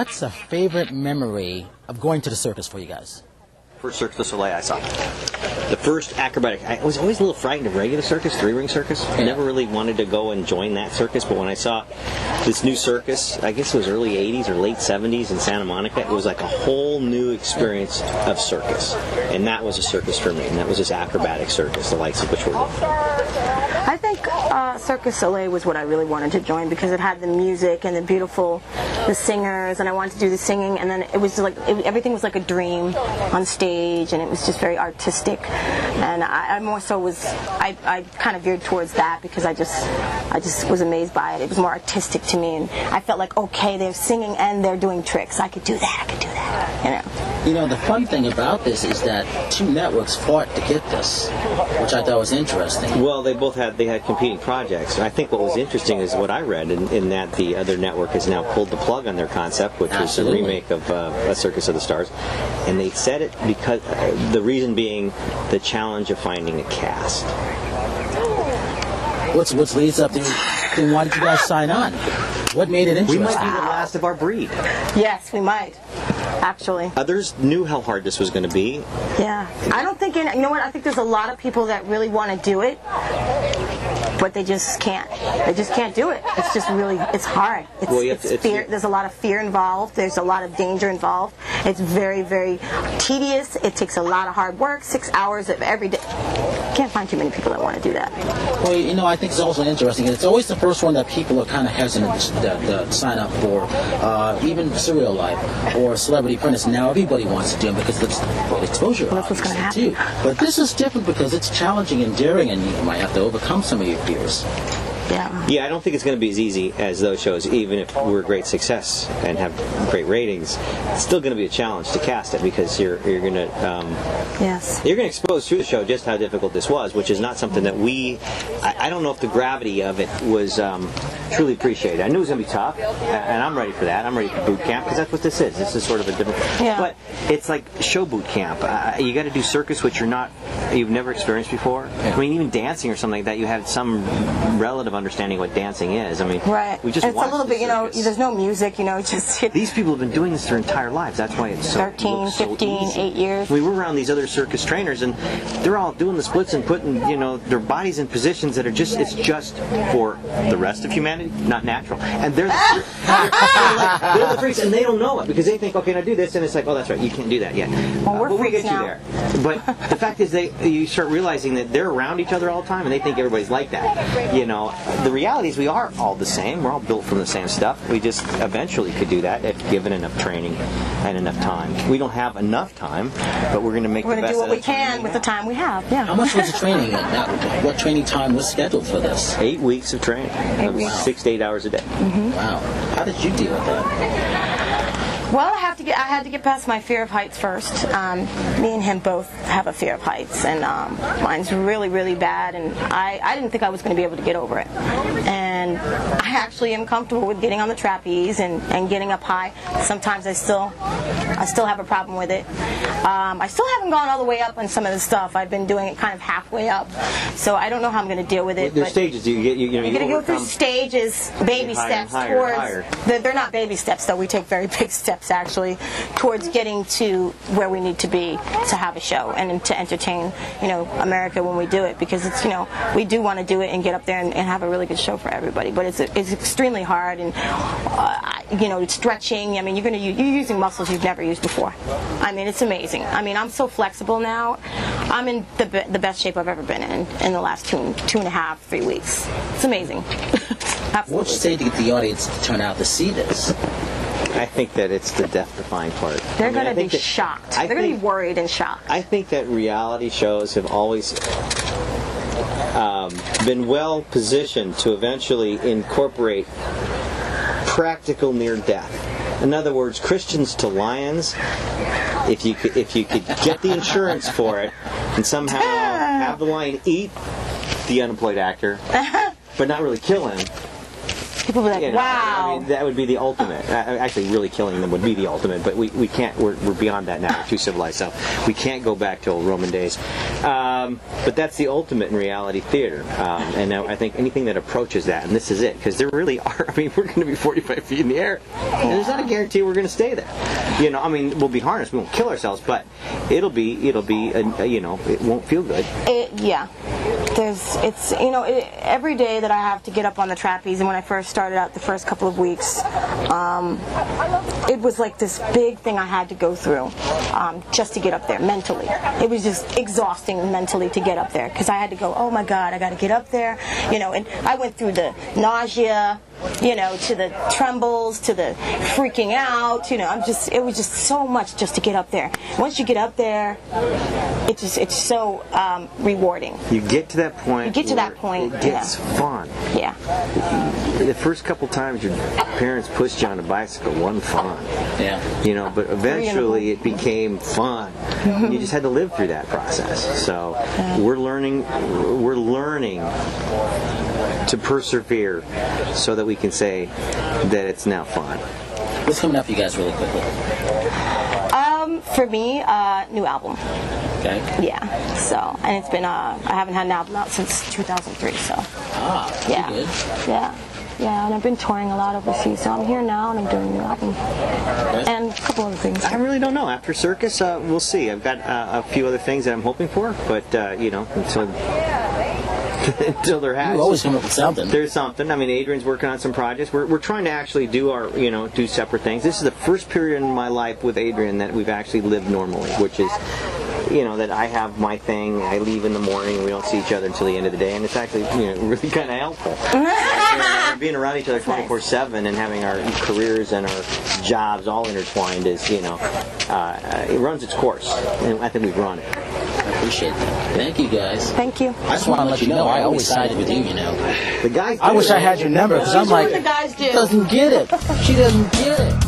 what's a favorite memory of going to the circus for you guys? First Cirque du Soleil I saw. The first acrobatic. I was always a little frightened of regular circus, three-ring circus. I never really wanted to go and join that circus, but when I saw this new circus, I guess it was early 80s or late 70s in Santa Monica, it was like a whole new experience of circus. And that was a circus for me, and that was this acrobatic circus, the likes of which were I think Cirque du Soleil was what I really wanted to join because it had the music and the singers, and I wanted to do the singing, and then it was like everything was like a dream on stage, and it was just very artistic. And I more so was I kind of veered towards that because I just was amazed by it. It was more artistic to me, and I felt like, okay, they're singing and they're doing tricks. I could do that. You know, the fun thing about this is that two networks fought to get this, which I thought was interesting. Well, they had competing projects. And I think what was interesting is what I read in that the other network has now pulled the plug on their concept, which was a remake of A Circus of the Stars. And they said it because the reason being the challenge of finding a cast. What leads up to why did you guys sign on? What made it interesting? We might be the last of our breed. Yes, we might. Actually. Others knew how hard this was going to be. Yeah. I don't think, you know what, I think there's a lot of people that really want to do it, but they just can't. They just can't do it. It's just really, it's hard. It's fear. There's a lot of fear involved. There's a lot of danger involved. It's very, very tedious. It takes a lot of hard work, 6 hours of every day. Can't find too many people that want to do that. Well, you know, I think it's also interesting. It's always the first one that people are kind of hesitant to sign up for, even Serial Life or Celebrity Apprentice. Now everybody wants to do them because it's exposure. Well, that's what's going to happen. Too. But this is different because it's challenging and daring, and you might have to overcome some of your fears. Yeah, I don't think it's going to be as easy as those shows, even if we're a great success and have great ratings. It's still going to be a challenge to cast it because you're going to you're going to expose through the show just how difficult this was, which is not something that I don't know if the gravity of it was truly appreciated. I knew it was going to be tough, and I'm ready for that. I'm ready for boot camp because that's what this is. This is sort of a different. Yeah. But it's like show boot camp. You got to do circus, which you've never experienced before. I mean, even dancing or something like that, you have some relative understanding what dancing is. I mean, right. We just it's a little bit, there's no music, These people have been doing this their entire lives. That's why it's so 13, 15, so 8 years. We were around these other circus trainers, and they're all doing the splits and putting, their bodies in positions that are it's just for the rest of humanity, not natural. And they're the freaks, and they don't know it because they think, okay, now do this, and it's like, oh, that's right, you can't do that yet. Well, we'll get now. you there. But the fact is, you start realizing that they're around each other all the time, and they think everybody's like that. The reality is we are all the same. We're all built from the same stuff. We just eventually could do that if given enough training and enough time. We don't have enough time, but we're going to make the best of it. We're going to do what we can with the time we have. Yeah. How much was the training? What training time was scheduled for this? 8 weeks of training. 8 weeks. 6 to 8 hours a day. Mm-hmm. Wow. How did you deal with that? Well, I had to get past my fear of heights first. Me and him both have a fear of heights, and mine's really, really bad, and I didn't think I was going to be able to get over it. And I actually am comfortable with getting on the trapeze and getting up high. Sometimes I still have a problem with it. I still haven't gone all the way up on some of the stuff. I've been doing it kind of halfway up, so I don't know how I'm going to deal with it. There's stages. You're going to go through stages, baby steps towards. They're not baby steps, though. We take very big steps actually towards getting to where we need to be to have a show and to entertain America when we do it, because it's we do want to do it and get up there and have a really good show for everybody, but it's extremely hard, and it's stretching. I mean, you're using muscles you've never used before. I mean, it's amazing. I mean, I'm so flexible now. I'm in the best shape I've ever been in the last 2.5, 3 weeks. It's amazing. Absolutely. What would you say to get the audience to turn out to see this? I think that it's the death-defying part. They're going to be shocked. They're going to be worried and shocked. I think that reality shows have always been well positioned to eventually incorporate practical near death. In other words, Christians to lions. If you could get the insurance for it and somehow have the lion eat the unemployed actor, but not really kill him, People be like, wow. I mean, that would be the ultimate. Actually, really killing them would be the ultimate, but we can't. We're beyond that now. We're too civilized, so we can't go back to old Roman days. But that's the ultimate in reality theater, and now I think anything that approaches that, and this is it, because there really are. I mean, we're going to be 45 feet in the air, and there's not a guarantee we're going to stay there. I mean, we'll be harnessed. We won't kill ourselves, but it'll be. It won't feel good. Every day that I have to get up on the trapeze, and when I first started out the first couple of weeks, it was like this big thing I had to go through just to get up there mentally. It was just exhausting mentally to get up there, because I had to go, oh my God, I got to get up there, and I went through the nausea, to the trembles, to the freaking out, it was just so much just to get up there. Once you get up there, it's so rewarding. You get to that point. It gets fun. Yeah. The first couple times your parents pushed you on a bicycle wasn't fun. Yeah. But eventually it became fun. Mm-hmm. You just had to live through that process. So we're learning to persevere so that we can say that it's now fun. What's coming up for you guys really quickly? For me, new album. Okay. Yeah. So, and it's been I haven't had an album out since 2003. So. Yeah. Good. Yeah. Yeah, and I've been touring a lot overseas, so I'm here now and I'm doing a new album. Okay. And a couple other things. I really don't know. After Circus, we'll see. I've got a few other things that I'm hoping for, but until there has. You always come up with something. There's something. I mean, Adrian's working on some projects. We're trying to actually do do separate things. This is the first period in my life with Adrian that we've actually lived normally, which is, that I have my thing. I leave in the morning, and we don't see each other until the end of the day, and it's actually really kind of helpful. Being around each other 24/7 and having our careers and our jobs all intertwined is, it runs its course, and I think we've run it. I appreciate that. Thank you, guys. Thank you. I just want to let you know, I always sided with you, The guys. I wish I had your number, because I'm like, the guys do. She doesn't get it. She doesn't get it.